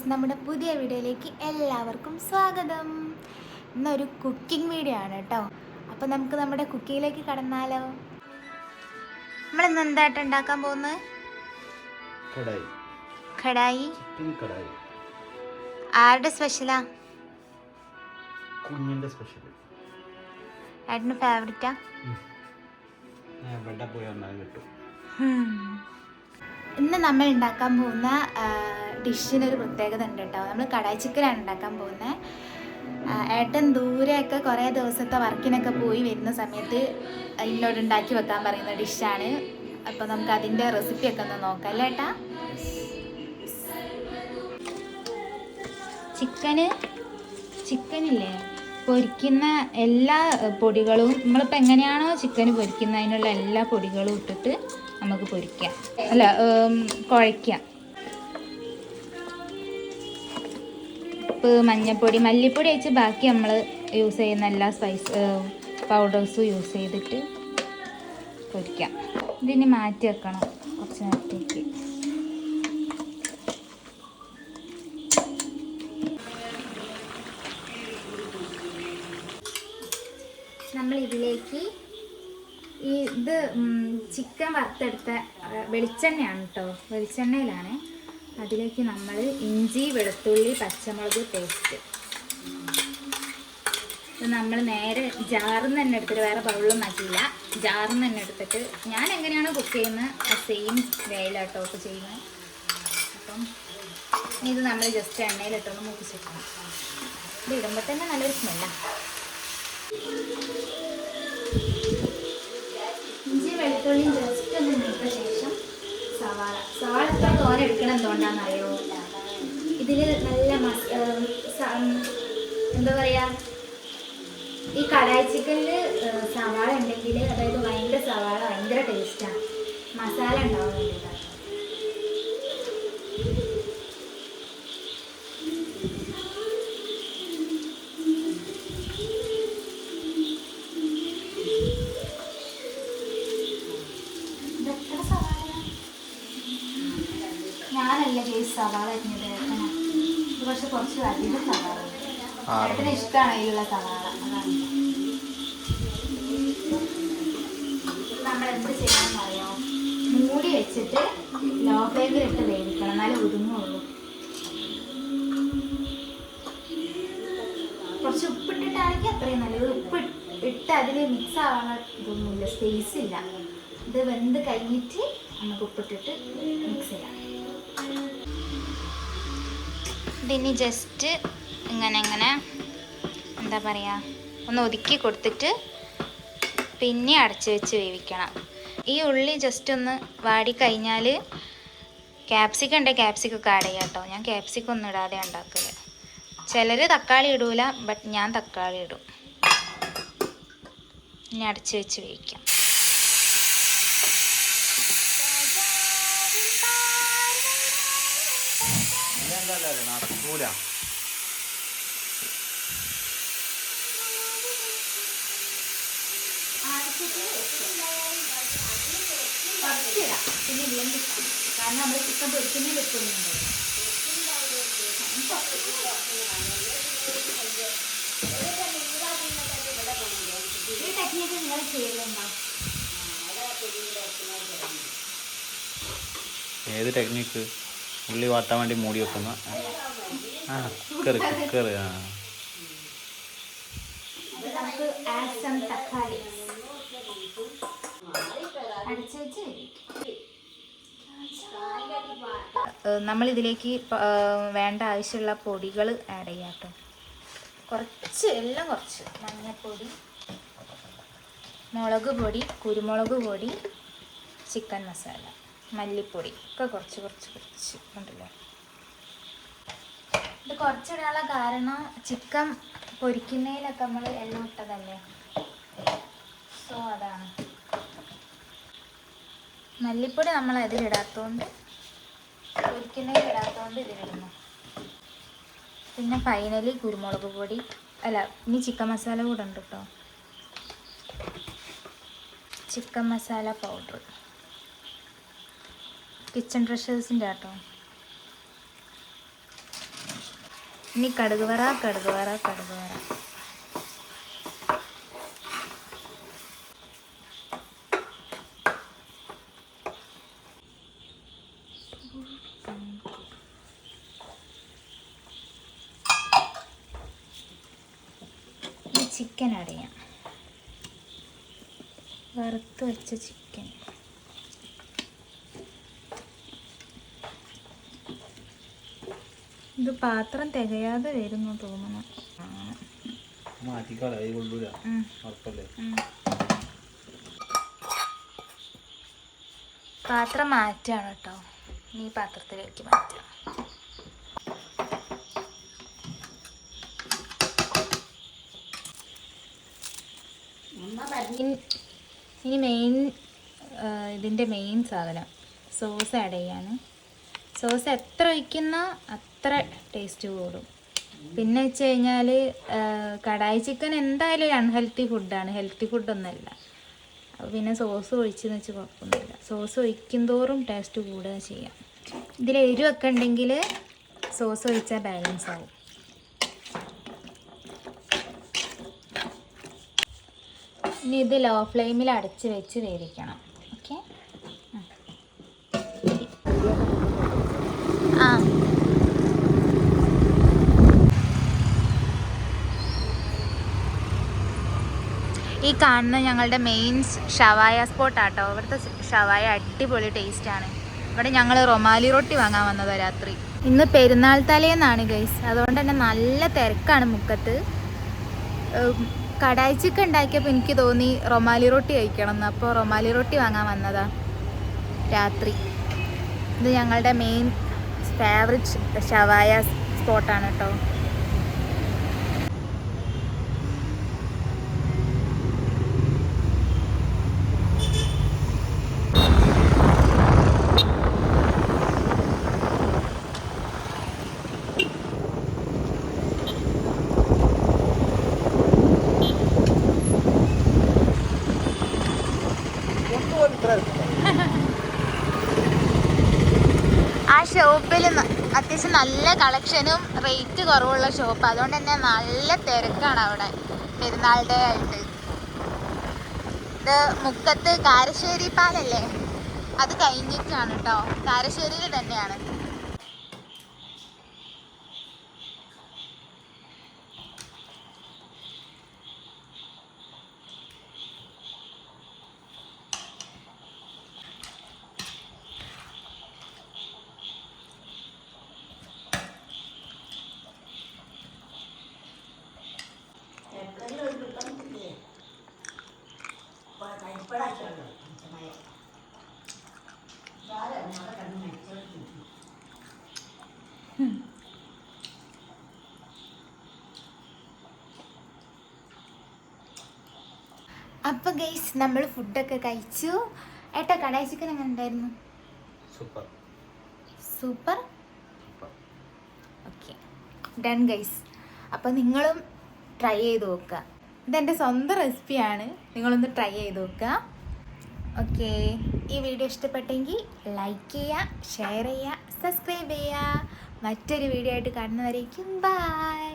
Guys, നമ്മുടെ പുതിയ വീഡിയോയിലേക്ക് എല്ലാവർക്കും സ്വാഗതം. ഇന്നൊരു കുക്കിംഗ് വീഡിയോ ആണ് കേട്ടോ. അപ്പോൾ നമുക്ക് നമ്മുടെ കുക്കിങ്ങിലേക്ക് കടന്നാലോ. നമ്മളിന്ന് എന്തായിട്ട് ഉണ്ടാക്കാൻ പോകുന്നത്? കടായി. ആരുടെ സ്പെഷ്യലാ? കുഞ്ഞിന്റെ സ്പെഷ്യൽ. ഏട്ടന് ഫേവറേറ്റാ? ഇന്ന് നമ്മൾ ഉണ്ടാക്കാൻ പോകുന്ന ഡിഷിനൊരു പ്രത്യേകത ഉണ്ട് കേട്ടോ. നമ്മൾ കടായി ചിക്കനാണ് ഉണ്ടാക്കാൻ പോകുന്നത്. ഏട്ടൻ ദൂരെയൊക്കെ കുറേ ദിവസത്തെ വർക്കിനൊക്കെ പോയി വരുന്ന സമയത്ത് എന്നോട് ഉണ്ടാക്കി വെക്കാൻ പറയുന്ന ഡിഷാണ്. അപ്പോൾ നമുക്ക് അതിൻ്റെ റെസിപ്പിയൊക്കെ ഒന്ന് നോക്കാം അല്ലേ ഏട്ടാ? ചിക്കനില്ലേ, പൊരിക്കുന്ന എല്ലാ പൊടികളും നമ്മളിപ്പോൾ എങ്ങനെയാണോ ചിക്കന് പൊരിക്കുന്നതിനുള്ള എല്ലാ പൊടികളും ഇട്ടിട്ട് നമുക്ക് പൊരിക്കാം, അല്ല കുഴയ്ക്കാം. ഉപ്പ്, മഞ്ഞൾപ്പൊടി, മല്ലിപ്പൊടി വെച്ച് ബാക്കി നമ്മൾ യൂസ് ചെയ്യുന്ന എല്ലാ പൗഡേഴ്സും യൂസ് ചെയ്തിട്ട് പൊരിക്കാം. ഇതിന് മാറ്റി വെക്കണം കുറച്ച് നേരത്തേക്ക്. നമ്മൾ ഇതിലേക്ക് ഇത് ചിക്കൻ വറുത്തെടുത്ത വെളിച്ചെണ്ണയാണ് കേട്ടോ, വെളിച്ചെണ്ണയിലാണ്. അതിലേക്ക് നമ്മൾ ഇഞ്ചി, വെളുത്തുള്ളി, പച്ചമുളക് പേസ്റ്റ് ഇത് നമ്മൾ നേരെ ജാറിൽ നിന്ന് തന്നെ എടുത്തിട്ട്, വേറെ ബൗളിലും മാറ്റിയില്ല, ജാറിൽ നിന്ന് തന്നെ എടുത്തിട്ട് ഞാൻ എങ്ങനെയാണോ കുക്ക് ചെയ്യുന്നത് ആ സെയിം വേയിലാട്ടോ ഒക്കെ ചെയ്യുന്നത്. അപ്പം ഇത് നമ്മൾ ജസ്റ്റ് എണ്ണയിലിട്ടൊന്ന് മൂപ്പിച്ചെടുക്കണം. ഇത് ഇടുമ്പോൾ തന്നെ നല്ലൊരു സ്മെല്ലാണ്. ഇഞ്ചി വെളുത്തുള്ളിയും ജസ്റ്റ് ഒന്ന് മൂത്ത ശേഷം സവാള എത്ര തോനെ എടുക്കണം എന്തുകൊണ്ടാണെന്നറിയോ? ഇതിൽ നല്ല എന്താ പറയുക, ഈ കടായി ചിക്കനിൽ സവാള ഉണ്ടെങ്കിൽ, അതായത് ഭയങ്കര സവാള ഭയങ്കര ടേസ്റ്റാണ്, മസാല ഉണ്ടാവാൻ വേണ്ടിയിട്ടാണ്. ഞാനല്ല കേസ് സവാള അരിഞ്ഞത്, ഇത് പക്ഷെ കുറച്ച് അധികം സവാള ഏട്ടന് ഇഷ്ടമാണ് ഇതിലുള്ള സവാള. അതാണ് നമ്മൾ എന്ത് ചെയ്യണമെന്ന് അറിയാമോ? മൂടി വെച്ചിട്ട് ലോ ഫ്ലെയിമിലിട്ട് വേവിക്കണം, എന്നാലേ ഒതുങ്ങുള്ളൂ. കുറച്ച് ഉപ്പിട്ടിട്ടാണെങ്കിൽ അത്രയും നല്ലത്. ഉപ്പ് ഇട്ട് അതിൽ മിക്സ് ആവാൻ ഇതൊന്നുമില്ല, സ്പേസ് ഇല്ല. ഇത് വെന്ത് കഴിഞ്ഞിട്ട് നമുക്ക് ഉപ്പിട്ടിട്ട് മിക്സ് ചെയ്യാം. ഇതിന് ജസ്റ്റ് ഇങ്ങനെ എന്താ പറയുക, ഒന്ന് ഒതുക്കി കൊടുത്തിട്ട് പിന്നെ അടച്ച് വെച്ച് വേവിക്കണം. ഈ ഉള്ളി ജസ്റ്റ് ഒന്ന് വാടിക്കഴിഞ്ഞാൽ ക്യാപ്സിക്കം ഉണ്ടെങ്കിൽ ക്യാപ്സിക്കൊക്കെ ആഡ് ചെയ്യാം കേട്ടോ. ഞാൻ ക്യാപ്സിക്കം ഒന്നും ഇടാതെ ഉണ്ടാക്കൽ. ചിലർ തക്കാളി ഇടൂല, ബട്ട് ഞാൻ തക്കാളി ഇടും. ഇനി അടച്ച് വെച്ച് വേവിക്കാം. പിന്നെ ഇല്ലെങ്കിൽ കാരണം നമ്മൾ ചിക്കൻ പൊരിക്കുന്നതിൽ വെക്കുന്നുണ്ട്. ഈ ടെക്നിക്ക് നിങ്ങൾ ചെയ്യലുണ്ടോ? ഏത് ടെക്നിക്ക്? ഉള്ളി വാട്ടാൻ വേണ്ടി മൂടി വെക്കുന്ന കുക്കർ. നമുക്ക് ആഡ് സം തക്കാളി അടച്ചു വെച്ച് നമ്മളിതിലേക്ക് വേണ്ട ആവശ്യമുള്ള പൊടികൾ ആഡ് ചെയ്യാം കേട്ടോ. കുറച്ച് മഞ്ഞൾപ്പൊടി, മുളക് പൊടി, കുരുമുളക് പൊടി, ചിക്കൻ മസാല, മല്ലിപ്പൊടി ഒക്കെ കുറച്ച് ഉണ്ടല്ലോ. ഇത് കുറച്ചിടാനുള്ള കാരണം ചിക്കൻ പൊരിക്കുന്നതിലൊക്കെ നമ്മൾ എല്ലാം ഇട്ടതല്ലേ, സോ അതാണ്. മല്ലിപ്പൊടി നമ്മൾ അതിലിടാത്തതുകൊണ്ട്, പൊരിക്കുന്നതിലിടാത്തതുകൊണ്ട് ഇതിലിടുന്നു. പിന്നെ ഫൈനലി കുരുമുളക് പൊടി, അല്ല ഇനി ചിക്കൻ മസാല കൂടെ ഉണ്ട് കേട്ടോ. ചിക്കൻ മസാല പൗഡർ, കിച്ചൺ ട്രഷേഴ്സിൻ്റെ കേട്ടോ. ഇനി കടുക് വറ. ഈ ചിക്കൻ അടയാം, വറുത്ത് വെച്ച ചിക്കൻ. ഇത് പാത്രം തികയാതെ വരുന്നു തോന്നുന്നു. പാത്രം മാറ്റാണ് കേട്ടോ. ഈ പാത്രത്തിലേക്ക് മാറ്റാം. ഇനി ഇതിൻ്റെ മെയിൻ സാധനം സോസ് ആഡ് ചെയ്യാണ്. സോസ് എത്ര ഒഴിക്കുന്ന അത്ര ടേസ്റ്റ് കൂടും. പിന്നെ വെച്ച് കഴിഞ്ഞാൽ കടായി ചിക്കൻ എന്തായാലും ഒരു അൺഹെൽത്തി ഫുഡാണ്, ഹെൽത്തി ഫുഡൊന്നുമല്ല. അപ്പോൾ പിന്നെ സോസ് ഒഴിച്ചെന്ന് വെച്ച് കുഴപ്പമൊന്നുമില്ല. സോസ് ഒഴിക്കും തോറും ടേസ്റ്റ് കൂടുക ചെയ്യാം. ഇതിൽ എരിവൊക്കെ ഉണ്ടെങ്കിൽ സോസ് ഒഴിച്ചാൽ ബാലൻസ് ആവും. ഇനി ഇത് ലോ ഫ്ലെയിമിൽ അടച്ച് വെച്ച് വേവിക്കണം. ഓക്കെ. ഈ കാണുന്ന ഞങ്ങളുടെ മെയിൻ ഷവായ സ്പോട്ടാട്ടോ. ഇവിടുത്തെ ഷവായ അടിപൊളി ടേസ്റ്റാണ്. ഇവിടെ ഞങ്ങൾ റൊമാലി റൊട്ടി വാങ്ങാൻ വന്നതാണ് രാത്രി. ഇന്ന് പെരുന്നാൾ തലേന്നാണ് ഗൈസ്, അതുകൊണ്ട് തന്നെ നല്ല തിരക്കാണ് മുക്കത്ത്. കടായി ചിക്കൻ ഉണ്ടാക്കിയപ്പോൾ എനിക്ക് തോന്നി റൊമാലി റൊട്ടി കഴിക്കണം എന്ന്. അപ്പോൾ റൊമാലി റൊട്ടി വാങ്ങാൻ വന്നതാ രാത്രി. ഇത് ഞങ്ങളുടെ മെയിൻ ഫേവറേറ്റ് ഷവായ സ്പോട്ടാണ് കേട്ടോ. ആ ഷോപ്പിൽ അത്യാവശ്യം നല്ല കളക്ഷനും റേറ്റ് കുറവുള്ള ഷോപ്പ്, അതുകൊണ്ട് തന്നെ നല്ല തിരക്കാണ് അവിടെ പെരുന്നാളുടെ ആയിട്ട്. ഇത് മുക്കത്ത് കാരശ്ശേരി പാലല്ലേ, അത് കഴിഞ്ഞിട്ടാണ് കേട്ടോ. കാരശ്ശേരിയിൽ തന്നെയാണ്. അപ്പോൾ ഗൈസ് നമ്മൾ ഫുഡൊക്കെ കഴിച്ചു. ഏട്ടാ കടായി ചിക്കൻ എങ്ങനെ ഉണ്ടായിരുന്നു? സൂപ്പർ. Okay, done guys. അപ്പോൾ നിങ്ങളും ട്രൈ ചെയ്ത് നോക്കുക. ഇതെൻ്റെ സ്വന്തം റെസിപ്പിയാണ്, നിങ്ങളൊന്ന് ട്രൈ ചെയ്ത് നോക്കുക. ഓക്കെ, ഈ വീഡിയോ ഇഷ്ടപ്പെട്ടെങ്കിൽ ലൈക്ക് ചെയ്യുക, ഷെയർ ചെയ്യുക, സബ്സ്ക്രൈബ് ചെയ്യുക. മറ്റൊരു വീഡിയോ ആയിട്ട് കാണുന്നവരേക്കും ബൈ.